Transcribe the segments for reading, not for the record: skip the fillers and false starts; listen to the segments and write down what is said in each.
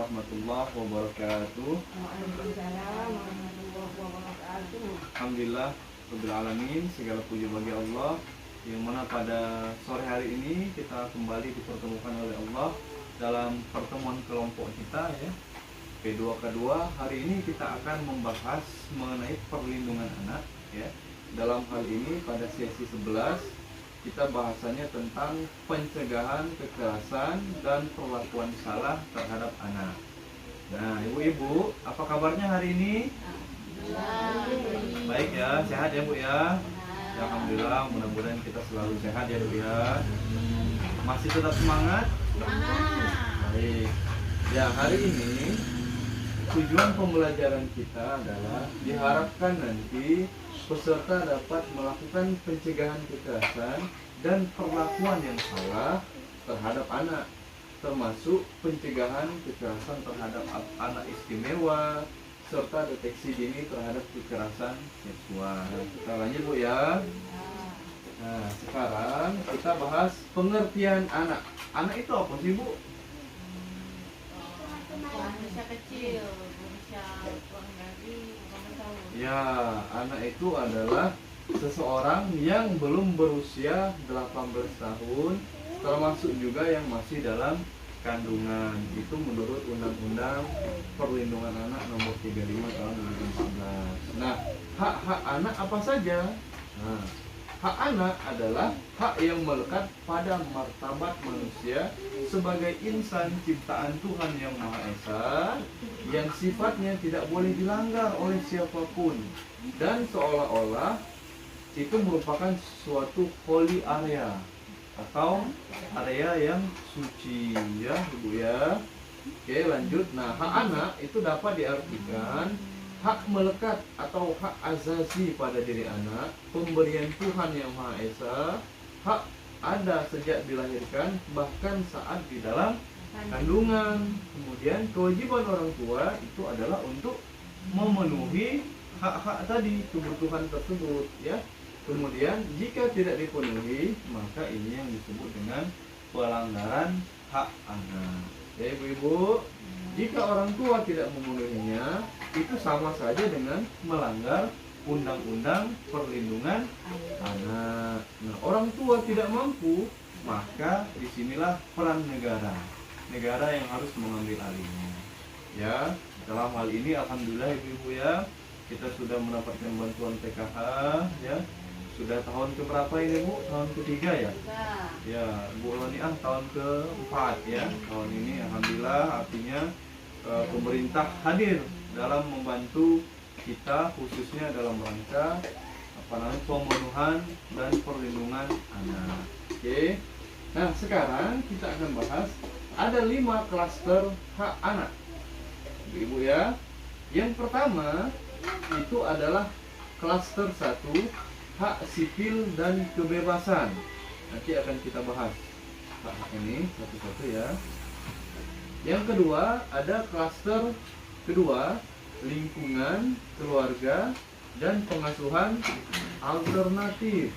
warahmatullahi wabarakatuh. Waalaikumsalam warahmatullahi wabarakatuh. Alhamdulillah rabbil alamin, segala puji bagi Allah yang mana pada sore hari ini kita kembali dipertemukan oleh Allah dalam pertemuan kelompok kita ya. Kedua hari ini kita akan membahas mengenai perlindungan anak ya. Dalam hal ini pada sesi 11 kita bahasannya tentang pencegahan kekerasan dan perlakuan salah terhadap anak. Nah, ibu-ibu, apa kabarnya hari ini? Baik ya, sehat ya Bu ya? Ya, alhamdulillah, mudah-mudahan kita selalu sehat ya Bu ya. Masih tetap semangat? Baik. Ya, hari ini tujuan pembelajaran kita adalah diharapkan nanti peserta dapat melakukan pencegahan kekerasan dan perlakuan yang salah terhadap anak, termasuk pencegahan kekerasan terhadap anak istimewa serta deteksi dini terhadap kekerasan seksual. Kita lanjut Bu ya. Nah, sekarang kita bahas pengertian anak. Anak itu apa sih Bu? Manusia kecil, manusia kurang dari tahun. Ya, anak itu adalah seseorang yang belum berusia 18 tahun, termasuk juga yang masih dalam kandungan. Itu menurut Undang-Undang Perlindungan Anak Nomor 35 Tahun 2014. Nah, hak-hak anak apa saja? Nah, hak anak adalah hak yang melekat pada martabat manusia sebagai insan ciptaan Tuhan Yang Maha Esa, yang sifatnya tidak boleh dilanggar oleh siapapun, dan seolah-olah itu merupakan suatu holy area atau area yang suci ya Ibu ya. Oke, lanjut. Nah, hak anak itu dapat diartikan hak melekat atau hak asasi pada diri anak, pemberian Tuhan Yang Maha Esa, hak ada sejak dilahirkan bahkan saat di dalam kandungan. Kemudian kewajiban orang tua itu adalah untuk memenuhi hak-hak tadi, kebutuhan tersebut ya. Kemudian jika tidak dipenuhi, maka ini yang disebut dengan pelanggaran hak anak. Ya Ibu-ibu, jika orang tua tidak memenuhinya, itu sama saja dengan melanggar Undang-Undang Perlindungan Anak. Nah, orang tua tidak mampu, maka disinilah peran negara. Negara yang harus mengambil alihnya. Ya, dalam hal ini alhamdulillah Ibu-ibu ya, kita sudah mendapatkan bantuan PKH ya. Sudah tahun keberapa ini Bu? Tahun ketiga ya? Ya, Bu Roniah tahun keempat ya. Tahun ini alhamdulillah, artinya pemerintah hadir dalam membantu kita khususnya dalam rangka pemenuhan dan perlindungan anak. Oke. Nah, sekarang kita akan bahas ada 5 klaster hak anak. Ibu ya. Yang pertama itu adalah klaster 1, hak sipil dan kebebasan. Nanti akan kita bahas hak ini satu-satu ya. Yang kedua ada klaster kedua, lingkungan, keluarga, dan pengasuhan alternatif.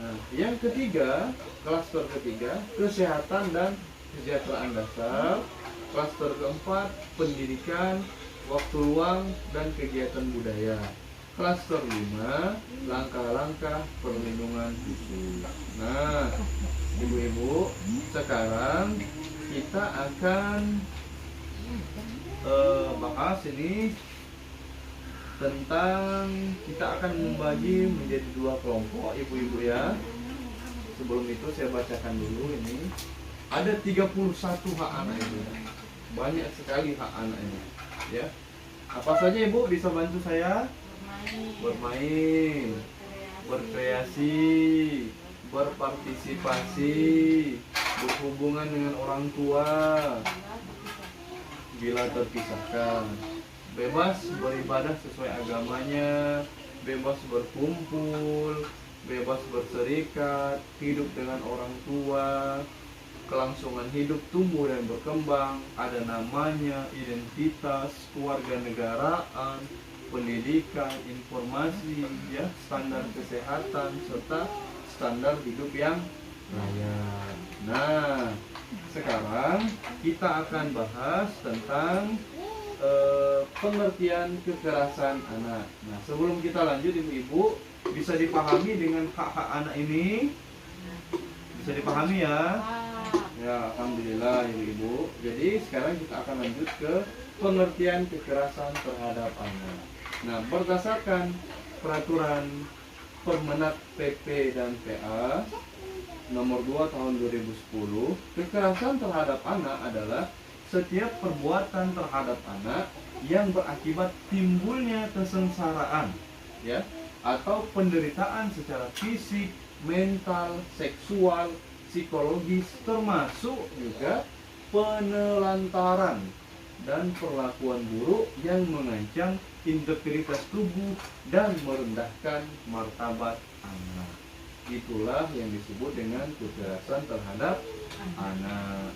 Nah, yang ketiga, klaster ketiga, kesehatan dan kesejahteraan dasar. Klaster keempat, pendidikan, waktu luang, dan kegiatan budaya. Klaster 5, langkah-langkah perlindungan khusus. Nah, Ibu-ibu, sekarang kita akan bahas ini tentang, kita akan membagi menjadi 2 kelompok Ibu-ibu ya. Sebelum itu saya bacakan dulu ini. Ada 31 hak anak Ibu. Banyak sekali hak anak ini ya. Apa saja Ibu bisa bantu saya? Bermain, berkreasi, berpartisipasi, berhubungan dengan orang tua bila terpisahkan, bebas beribadah sesuai agamanya, bebas berkumpul, bebas berserikat, hidup dengan orang tua, kelangsungan hidup tumbuh dan berkembang, ada namanya, identitas, kewarganegaraan, pendidikan, informasi, ya, standar kesehatan serta standar hidup yang layak. Nah, sekarang kita akan bahas tentang pengertian kekerasan anak. Nah, sebelum kita lanjut, ibu-ibu bisa dipahami dengan hak-hak anak ini? Bisa dipahami ya? Ya, alhamdulillah ibu-ibu. Jadi sekarang kita akan lanjut ke pengertian kekerasan terhadap anak. Nah, berdasarkan peraturan Permenak PP dan PA nomor 2 tahun 2010, kekerasan terhadap anak adalah setiap perbuatan terhadap anak yang berakibat timbulnya kesengsaraan, ya, atau penderitaan secara fisik, mental, seksual, psikologis, termasuk juga penelantaran dan perlakuan buruk yang mengancam integritas tubuh dan merendahkan martabat anak. Itulah yang disebut dengan kekerasan terhadap anak.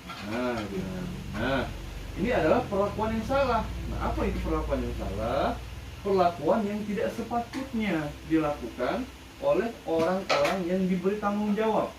Nah, ini adalah perlakuan yang salah. Nah, apa itu perlakuan yang salah? Perlakuan yang tidak sepatutnya dilakukan oleh orang-orang yang diberi tanggung jawab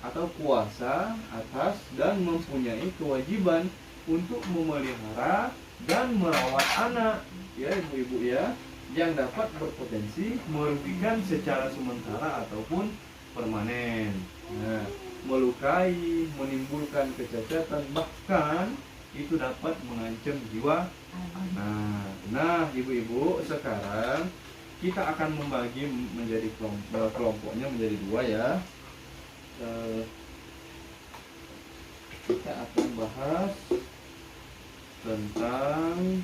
atau kuasa atas dan mempunyai kewajiban untuk memelihara dan merawat anak, ya ibu-ibu ya, yang dapat berpotensi merugikan secara sementara ataupun permanen. Nah, melukai, menimbulkan kecacatan, bahkan itu dapat mengancam jiwa anak. Nah, ibu-ibu, sekarang kita akan membagi menjadi kelompoknya menjadi dua ya. Kita akan bahas tentang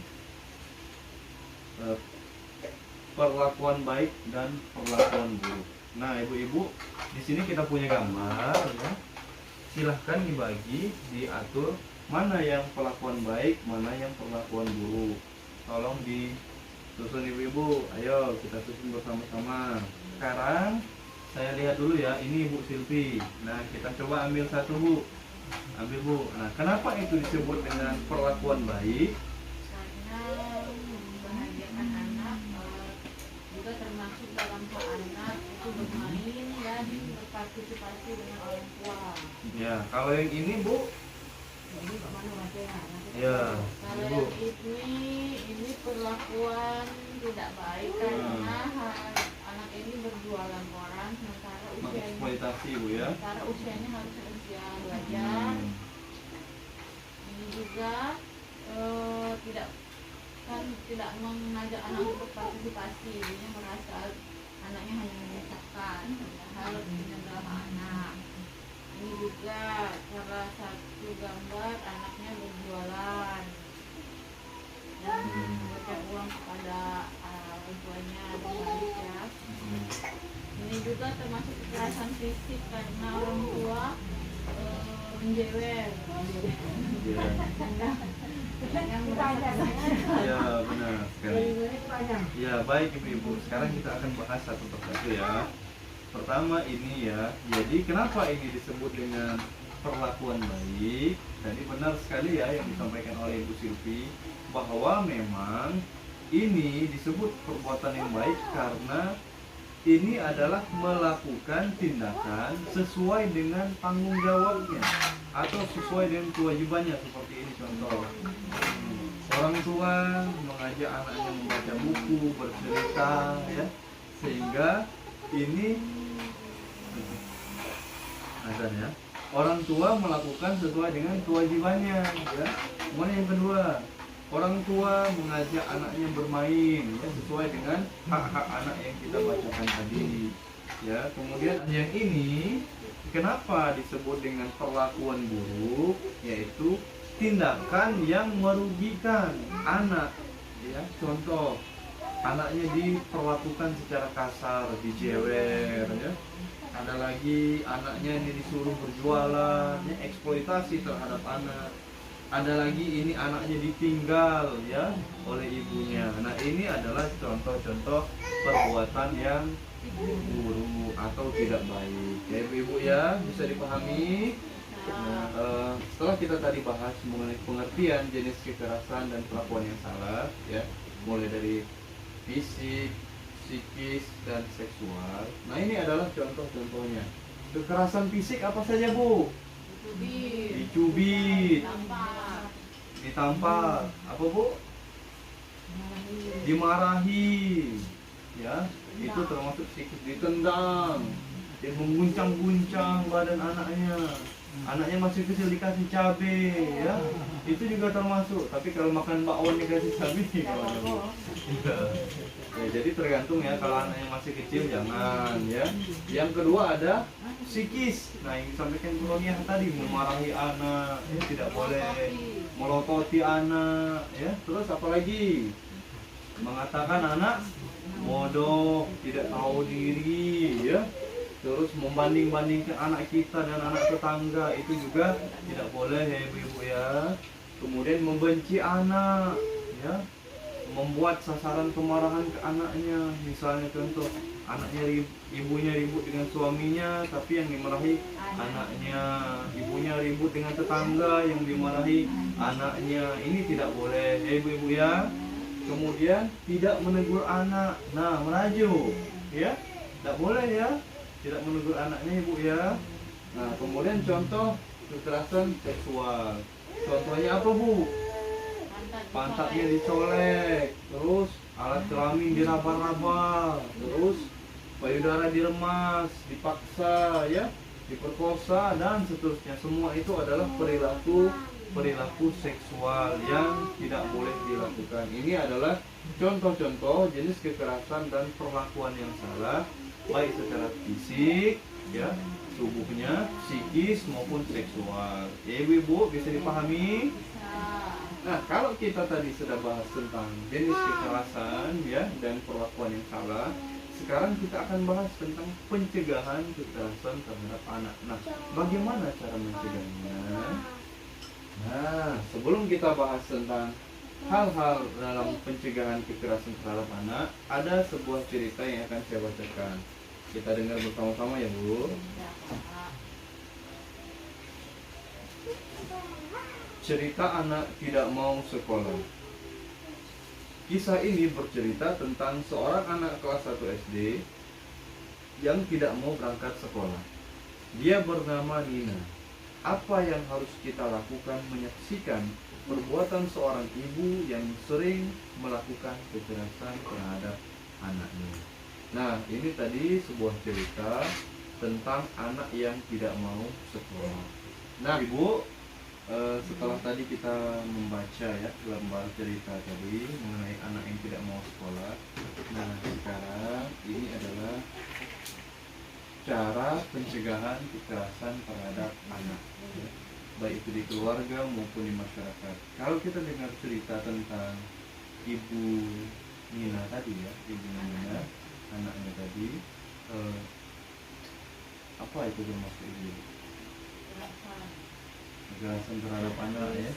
perlakuan baik dan perlakuan buruk. Nah, ibu-ibu, di sini kita punya gambar ya. Silahkan dibagi, diatur mana yang perlakuan baik, mana yang perlakuan buruk. Tolong disusun ibu-ibu. Ayo kita susun bersama-sama. Sekarang saya lihat dulu ya, ini Ibu Silvi. Nah, kita coba ambil satu, Bu. Ambil, Bu. Nah, kenapa itu disebut dengan perlakuan baik? Karena membahagiakan anak juga termasuk dalam hak anak itu bermain dan berpartisipasi dengan orang tua. Ya, kalau yang ini, Bu. Jadi kemana aja ya? Ya, Kalau Ibu. yang ini perlakuan tidak baik karena anak ini berjualan orang sementara usianya Mengeksploitasi, Bu ya. harusnya usia belajar. Ini juga tidak mengajak anak untuk berpartisipasi, dia merasa anaknya hanya menyusahkan, padahal ini adalah hak anak. Ini juga salah satu gambar anaknya berjualan dan memberikan uang kepada orang tuanya berbalik ya. Ini juga termasuk kekerasan fisik karena orang tua menjewer. Ya, benar sekali. Ya, baik ibu-ibu. Sekarang kita akan bahas satu persatu ya. Pertama ini ya. Jadi kenapa ini disebut dengan perlakuan baik? Tadi benar sekali ya yang disampaikan oleh Ibu Silvi, bahwa memang ini disebut perbuatan yang baik karena ini adalah melakukan tindakan sesuai dengan tanggung jawabnya atau sesuai dengan kewajibannya. Seperti ini contoh, orang tua mengajak anaknya membaca buku, bercerita ya, sehingga ini azan ya, orang tua melakukan sesuai dengan kewajibannya ya. Kemudian yang kedua, orang tua mengajak anaknya bermain ya, sesuai dengan hak-hak anak yang kita bacakan tadi ya. Kemudian yang ini kenapa disebut dengan perlakuan buruk, yaitu tindakan yang merugikan anak ya. Contoh, anaknya diperlakukan secara kasar, dijewer ya. Ada lagi anaknya ini disuruh berjualan ya, eksploitasi terhadap anak. Ada lagi ini anaknya ditinggal ya oleh ibunya. Nah, ini adalah contoh-contoh perbuatan yang buruk atau tidak baik ya ibu-ibu ya, bisa dipahami. Nah, setelah kita tadi bahas mengenai pengertian jenis kekerasan dan perlakuan yang salah ya, mulai dari fisik, psikis, dan seksual. Nah, ini adalah contoh-contohnya. Kekerasan fisik apa saja, Bu? dicubit, tampar, ditampar, apa Bu? Dimarahi, ya, itu termasuk psikis, ditendang, dia mengguncang-guncang badan anaknya masih kecil dikasih cabai, ya, itu juga termasuk. Tapi kalau makan bakwan dikasih cabai, gimana Bu? Ya, jadi tergantung ya, kalau anaknya masih kecil jangan, ya. Yang kedua ada psikis. Nah, yang disampaikan Bu Ronia tadi, memarahi anak, ya, tidak boleh, melototi anak, ya. Terus apalagi? Mengatakan anak bodoh, tidak tahu diri, ya. Terus membanding-bandingkan anak kita dan anak tetangga, itu juga tidak boleh ya ibu-ibu ya. Kemudian membenci anak, ya, membuat sasaran kemarahan ke anaknya. Misalnya contoh, ibunya ribut dengan suaminya, tapi yang dimarahi anaknya. Ibunya ribut dengan tetangga, yang dimarahi anaknya. Ini tidak boleh ya ibu-ibu ya. Kemudian tidak menegur anak, nah merajuk, ya, tidak boleh ya, tidak menegur anaknya ibu ya. Nah kemudian contoh kekerasan seksual, contohnya apa Bu? Pantatnya dicolek, terus alat kelamin diraba-raba, terus payudara diremas, dipaksa, ya, diperkosa dan seterusnya. Semua itu adalah perilaku seksual yang tidak boleh dilakukan. Ini adalah contoh-contoh jenis kekerasan dan perlakuan yang salah, baik secara fisik, ya, tubuhnya, psikis maupun seksual. Ya ibu-ibu bisa dipahami? Nah, kalau kita tadi sudah bahas tentang jenis kekerasan, ya, dan perlakuan yang salah, sekarang kita akan bahas tentang pencegahan kekerasan terhadap anak. Nah, bagaimana cara mencegahnya? Nah, sebelum kita bahas tentang hal-hal dalam pencegahan kekerasan terhadap anak, ada sebuah cerita yang akan saya bacakan. Kita dengar bersama-sama ya Bu. Cerita anak tidak mau sekolah. Kisah ini bercerita tentang seorang anak kelas 1 SD yang tidak mau berangkat sekolah. Dia bernama Nina. Apa yang harus kita lakukan menyaksikan perbuatan seorang ibu yang sering melakukan kekerasan terhadap anaknya? Nah, ini tadi sebuah cerita tentang anak yang tidak mau sekolah. Nah, Ibu, setelah tadi kita membaca ya lembar cerita tadi mengenai anak yang tidak mau sekolah. Nah, sekarang ini adalah cara pencegahan kekerasan terhadap anak, ya, baik itu di keluarga maupun di masyarakat. Kalau kita dengar cerita tentang Ibu Nina tadi ya, Ibu Nina, anaknya tadi, apa itu bermaksud Ibu? Kekerasan terhadap anak ya.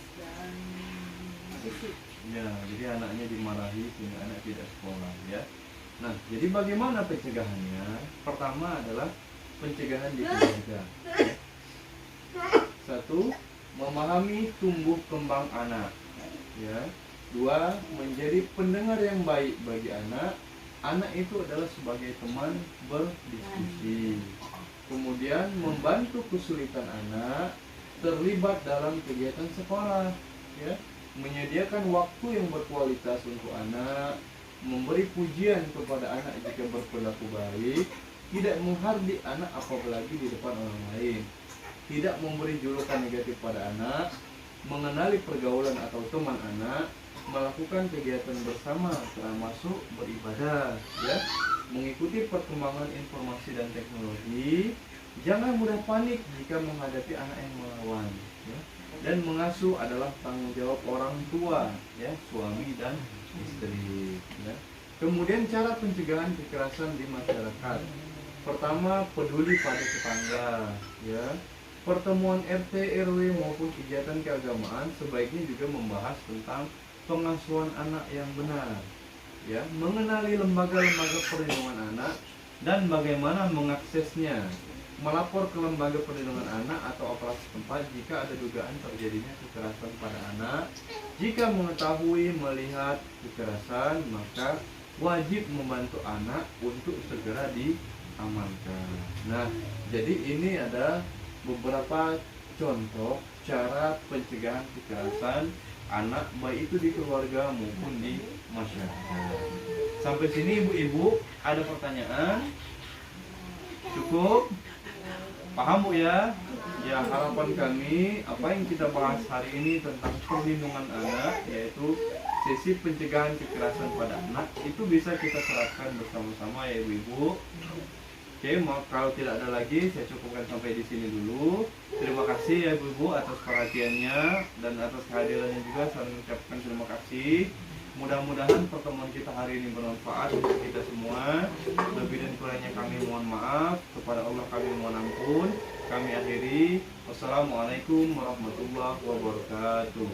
Ya, jadi anaknya dimarahi sehingga anak tidak sekolah ya. Nah, jadi bagaimana pencegahannya? Pertama adalah pencegahan di keluarga. Satu, memahami tumbuh kembang anak. Ya. Dua, menjadi pendengar yang baik bagi anak. Anak itu adalah sebagai teman berdiskusi. Kemudian membantu kesulitan anak terlibat dalam kegiatan sekolah. Ya. Menyediakan waktu yang berkualitas untuk anak. Memberi pujian kepada anak jika berperilaku baik, tidak menghardik anak apalagi di depan orang lain, tidak memberi julukan negatif pada anak, mengenali pergaulan atau teman anak, melakukan kegiatan bersama termasuk beribadah, ya, mengikuti perkembangan informasi dan teknologi, jangan mudah panik jika menghadapi anak yang melawan, ya, dan mengasuh adalah tanggung jawab orang tua, ya, suami dan istri, ya. Kemudian cara pencegahan kekerasan di masyarakat. Pertama, peduli pada tetangga, ya. Pertemuan RT RW maupun kegiatan keagamaan sebaiknya juga membahas tentang pengasuhan anak yang benar, ya, mengenali lembaga-lembaga perlindungan anak dan bagaimana mengaksesnya, melapor ke lembaga perlindungan anak atau aparat setempat jika ada dugaan terjadinya kekerasan pada anak. Jika mengetahui melihat kekerasan, maka wajib membantu anak untuk segera diamankan. Nah, jadi ini ada beberapa contoh cara pencegahan kekerasan anak baik itu di keluarga maupun di masyarakat. Sampai sini ibu-ibu ada pertanyaan? Cukup? Paham Bu ya? Ya, harapan kami apa yang kita bahas hari ini tentang perlindungan anak, yaitu sesi pencegahan kekerasan pada anak, itu bisa kita terapkan bersama-sama ya ibu-ibu. Oke, kalau tidak ada lagi, saya cukupkan sampai di sini dulu. Terima kasih ya ibu-ibu atas perhatiannya dan atas kehadirannya juga. Saya mengucapkan terima kasih. Mudah-mudahan pertemuan kita hari ini bermanfaat untuk kita semua. Lebih dan kurangnya kami mohon maaf. Kepada Allah kami mohon ampun. Kami akhiri. Wassalamualaikum warahmatullahi wabarakatuh.